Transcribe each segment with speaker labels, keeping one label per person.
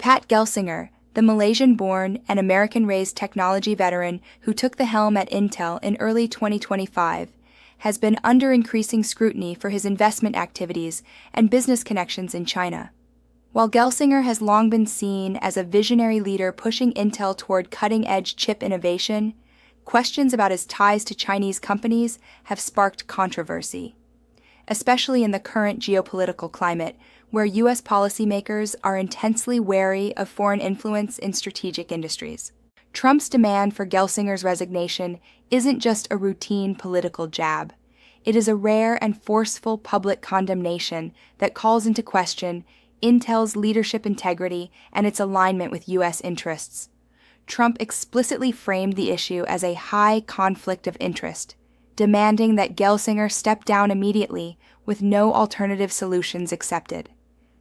Speaker 1: Pat Gelsinger, the Malaysian-born and American-raised technology veteran who took the helm at Intel in early 2025, has been under increasing scrutiny for his investment activities and business connections in China. While Gelsinger has long been seen as a visionary leader pushing Intel toward cutting-edge chip innovation, questions about his ties to Chinese companies have sparked controversy, especially in the current geopolitical climate, where U.S. policymakers are intensely wary of foreign influence in strategic industries. Trump's demand for Gelsinger's resignation isn't just a routine political jab. It is a rare and forceful public condemnation that calls into question Intel's leadership integrity and its alignment with U.S. interests. Trump explicitly framed the issue as a high conflict of interest, demanding that Gelsinger step down immediately with no alternative solutions accepted.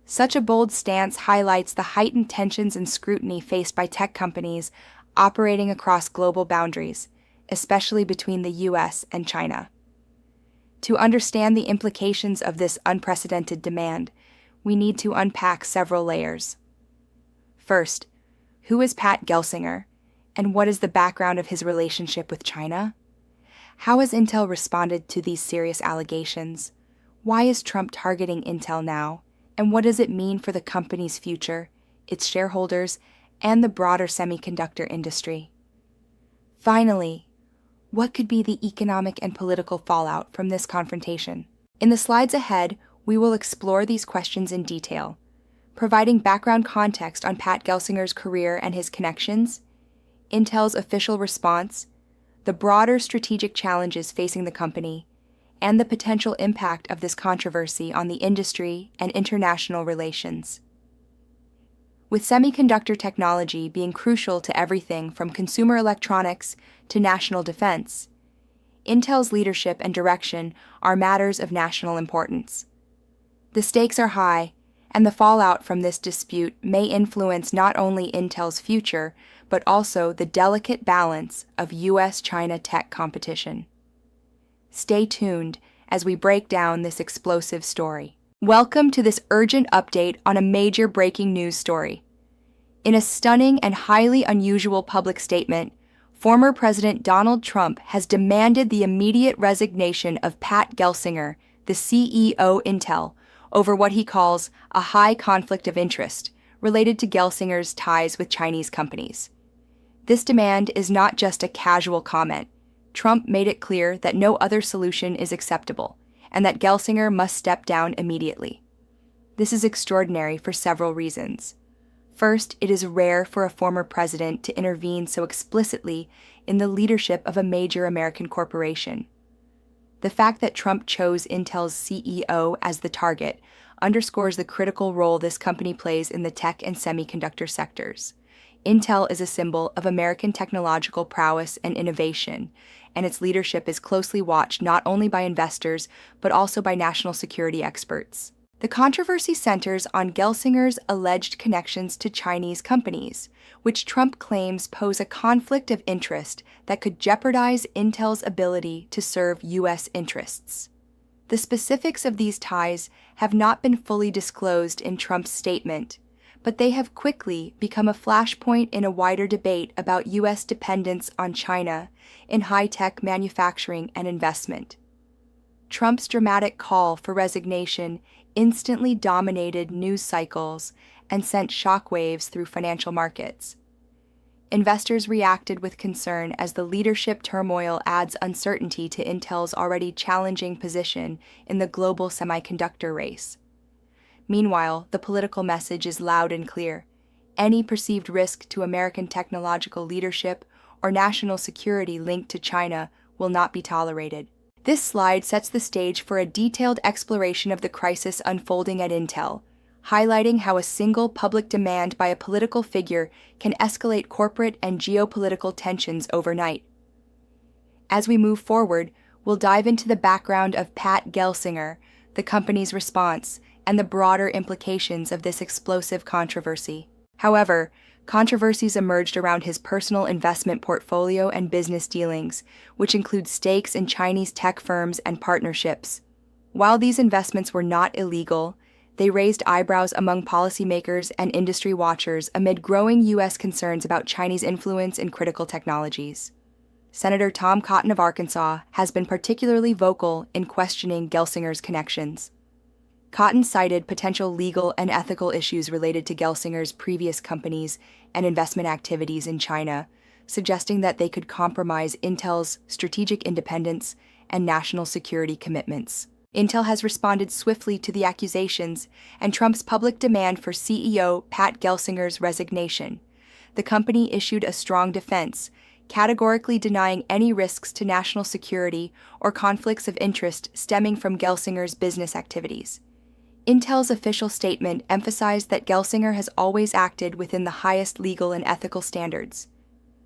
Speaker 1: Such a bold stance highlights the heightened tensions and scrutiny faced by tech companies operating across global boundaries, especially between the U.S. and China. To understand the implications of this unprecedented demand, we need to unpack several layers. First, who is Pat Gelsinger, and what is the background of his relationship with China? How has Intel responded to these serious allegations? Why is Trump targeting Intel now? And what does it mean for the company's future, its shareholders, and the broader semiconductor industry? Finally, what could be the economic and political fallout from this confrontation? In the slides ahead, we will explore these questions in detail, providing background context on Pat Gelsinger's career and his connections, Intel's official response, the broader strategic challenges facing the company, and the potential impact of this controversy on the industry and international relations. With semiconductor technology being crucial to everything from consumer electronics to national defense, Intel's leadership and direction are matters of national importance. The stakes are high, and the fallout from this dispute may influence not only Intel's future, but also the delicate balance of U.S.-China tech competition. Stay tuned as we break down this explosive story. Welcome to this urgent update on a major breaking news story. In a stunning and highly unusual public statement, former President Donald Trump has demanded the immediate resignation of Pat Gelsinger, the CEO Intel, over what he calls a high conflict of interest related to Gelsinger's ties with Chinese companies. This demand is not just a casual comment. Trump made it clear that no other solution is acceptable, and that Gelsinger must step down immediately. This is extraordinary for several reasons. First, it is rare for a former president to intervene so explicitly in the leadership of a major American corporation. The fact that Trump chose Intel's CEO as the target underscores the critical role this company plays in the tech and semiconductor sectors. Intel is a symbol of American technological prowess and innovation, and its leadership is closely watched not only by investors, but also by national security experts. The controversy centers on Gelsinger's alleged connections to Chinese companies, which Trump claims pose a conflict of interest that could jeopardize Intel's ability to serve U.S. interests. The specifics of these ties have not been fully disclosed in Trump's statement, but they have quickly become a flashpoint in a wider debate about U.S. dependence on China in high-tech manufacturing and investment. Trump's dramatic call for resignation instantly dominated news cycles and sent shockwaves through financial markets. Investors reacted with concern as the leadership turmoil adds uncertainty to Intel's already challenging position in the global semiconductor race. Meanwhile, the political message is loud and clear. Any perceived risk to American technological leadership or national security linked to China will not be tolerated. This slide sets the stage for a detailed exploration of the crisis unfolding at Intel, highlighting how a single public demand by a political figure can escalate corporate and geopolitical tensions overnight. As we move forward, we'll dive into the background of Pat Gelsinger, the company's response, and the broader implications of this explosive controversy. However, controversies emerged around his personal investment portfolio and business dealings, which include stakes in Chinese tech firms and partnerships. While these investments were not illegal, They raised eyebrows among policymakers and industry watchers amid growing U.S. concerns about Chinese influence in critical technologies. Senator Tom Cotton of Arkansas has been particularly vocal in questioning Gelsinger's connections. Cotton cited potential legal and ethical issues related to Gelsinger's previous companies and investment activities in China, suggesting that they could compromise Intel's strategic independence and national security commitments. Intel has responded swiftly to the accusations and Trump's public demand for CEO Pat Gelsinger's resignation. The company issued a strong defense, categorically denying any risks to national security or conflicts of interest stemming from Gelsinger's business activities. Intel's official statement emphasized that Gelsinger has always acted within the highest legal and ethical standards.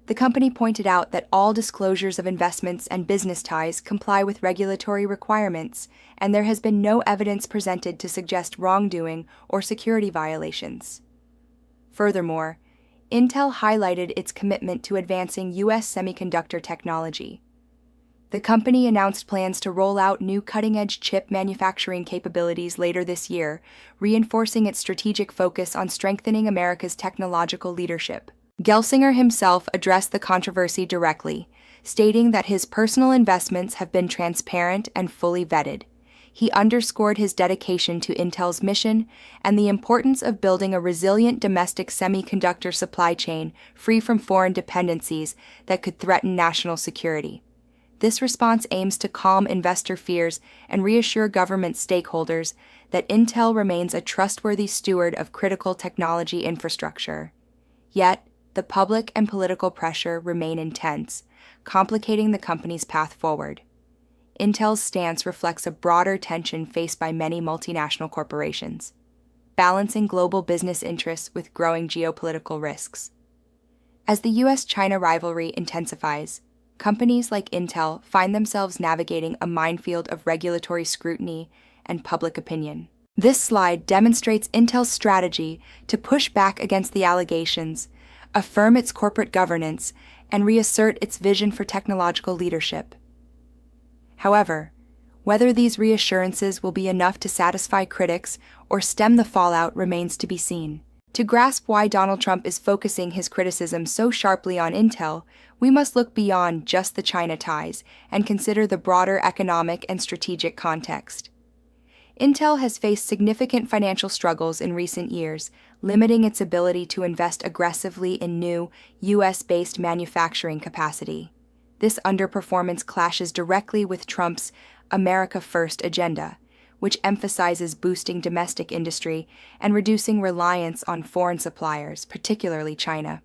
Speaker 1: The company pointed out that all disclosures of investments and business ties comply with regulatory requirements, and there has been no evidence presented to suggest wrongdoing or security violations. Furthermore, Intel highlighted its commitment to advancing U.S. semiconductor technology. The company announced plans to roll out new cutting-edge chip manufacturing capabilities later this year, reinforcing its strategic focus on strengthening America's technological leadership. Gelsinger himself addressed the controversy directly, stating that his personal investments have been transparent and fully vetted. He underscored his dedication to Intel's mission and the importance of building a resilient domestic semiconductor supply chain free from foreign dependencies that could threaten national security. This response aims to calm investor fears and reassure government stakeholders that Intel remains a trustworthy steward of critical technology infrastructure. Yet, the public and political pressure remain intense, complicating the company's path forward. Intel's stance reflects a broader tension faced by many multinational corporations, balancing global business interests with growing geopolitical risks. As the U.S.-China rivalry intensifies, companies like Intel find themselves navigating a minefield of regulatory scrutiny and public opinion. This slide demonstrates Intel's strategy to push back against the allegations, affirm its corporate governance, and reassert its vision for technological leadership. However, whether these reassurances will be enough to satisfy critics or stem the fallout remains to be seen. To grasp why Donald Trump is focusing his criticism so sharply on Intel, we must look beyond just the China ties and consider the broader economic and strategic context. Intel has faced significant financial struggles in recent years, limiting its ability to invest aggressively in new, U.S.-based manufacturing capacity. This underperformance clashes directly with Trump's America First agenda, which emphasizes boosting domestic industry and reducing reliance on foreign suppliers, particularly China.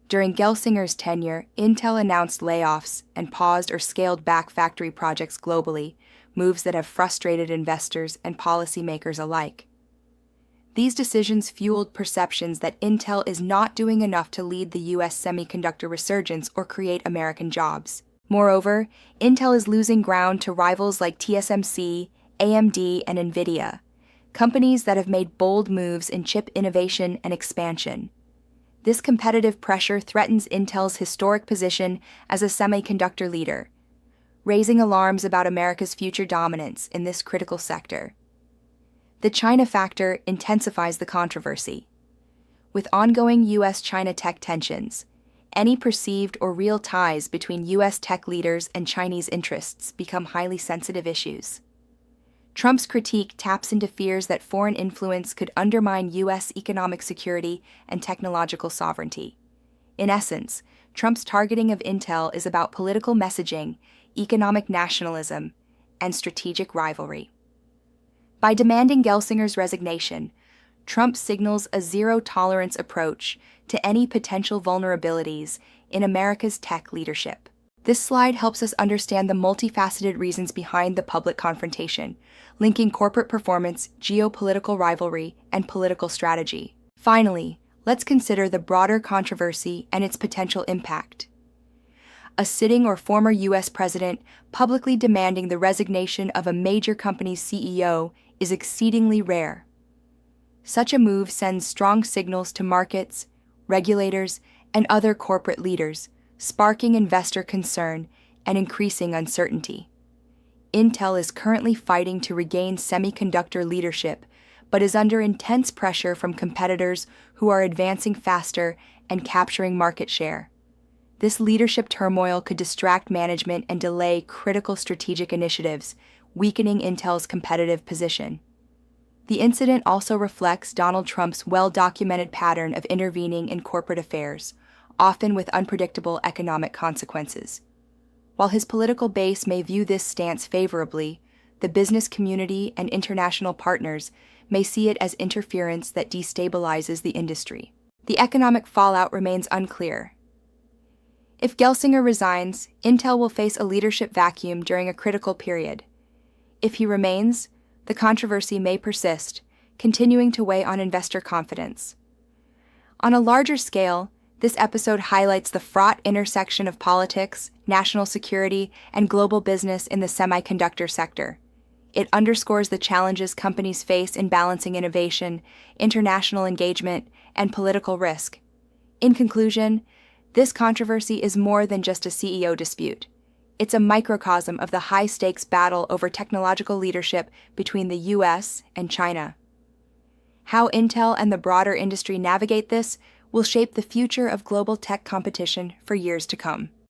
Speaker 1: During Gelsinger's tenure, Intel announced layoffs and paused or scaled back factory projects globally, moves that have frustrated investors and policymakers alike. These decisions fueled perceptions that Intel is not doing enough to lead the U.S. semiconductor resurgence or create American jobs. Moreover, Intel is losing ground to rivals like TSMC, AMD, and NVIDIA, companies that have made bold moves in chip innovation and expansion. This competitive pressure threatens Intel's historic position as a semiconductor leader, raising alarms about America's future dominance in this critical sector. The China factor intensifies the controversy. With ongoing U.S.-China tech tensions, any perceived or real ties between U.S. tech leaders and Chinese interests become highly sensitive issues. Trump's critique taps into fears that foreign influence could undermine U.S. economic security and technological sovereignty. In essence, Trump's targeting of Intel is about political messaging, economic nationalism, and strategic rivalry. By demanding Gelsinger's resignation, Trump signals a zero-tolerance approach to any potential vulnerabilities in America's tech leadership. This slide helps us understand the multifaceted reasons behind the public confrontation, linking corporate performance, geopolitical rivalry, and political strategy. Finally, let's consider the broader controversy and its potential impact. A sitting or former U.S. president publicly demanding the resignation of a major company's CEO is exceedingly rare. Such a move sends strong signals to markets, regulators, and other corporate leaders, sparking investor concern and increasing uncertainty. Intel is currently fighting to regain semiconductor leadership but is under intense pressure from competitors who are advancing faster and capturing market share. This leadership turmoil could distract management and delay critical strategic initiatives, weakening Intel's competitive position. The incident also reflects Donald Trump's well-documented pattern of intervening in corporate affairs, often with unpredictable economic consequences. While his political base may view this stance favorably, the business community and international partners may see it as interference that destabilizes the industry. The economic fallout remains unclear. If Gelsinger resigns, Intel will face a leadership vacuum during a critical period. If he remains, the controversy may persist, continuing to weigh on investor confidence. On a larger scale, this episode highlights the fraught intersection of politics, national security, and global business in the semiconductor sector. It underscores the challenges companies face in balancing innovation, international engagement, and political risk. In conclusion, this controversy is more than just a CEO dispute. It's a microcosm of the high-stakes battle over technological leadership between the US and China. How Intel and the broader industry navigate this will shape the future of global tech competition for years to come.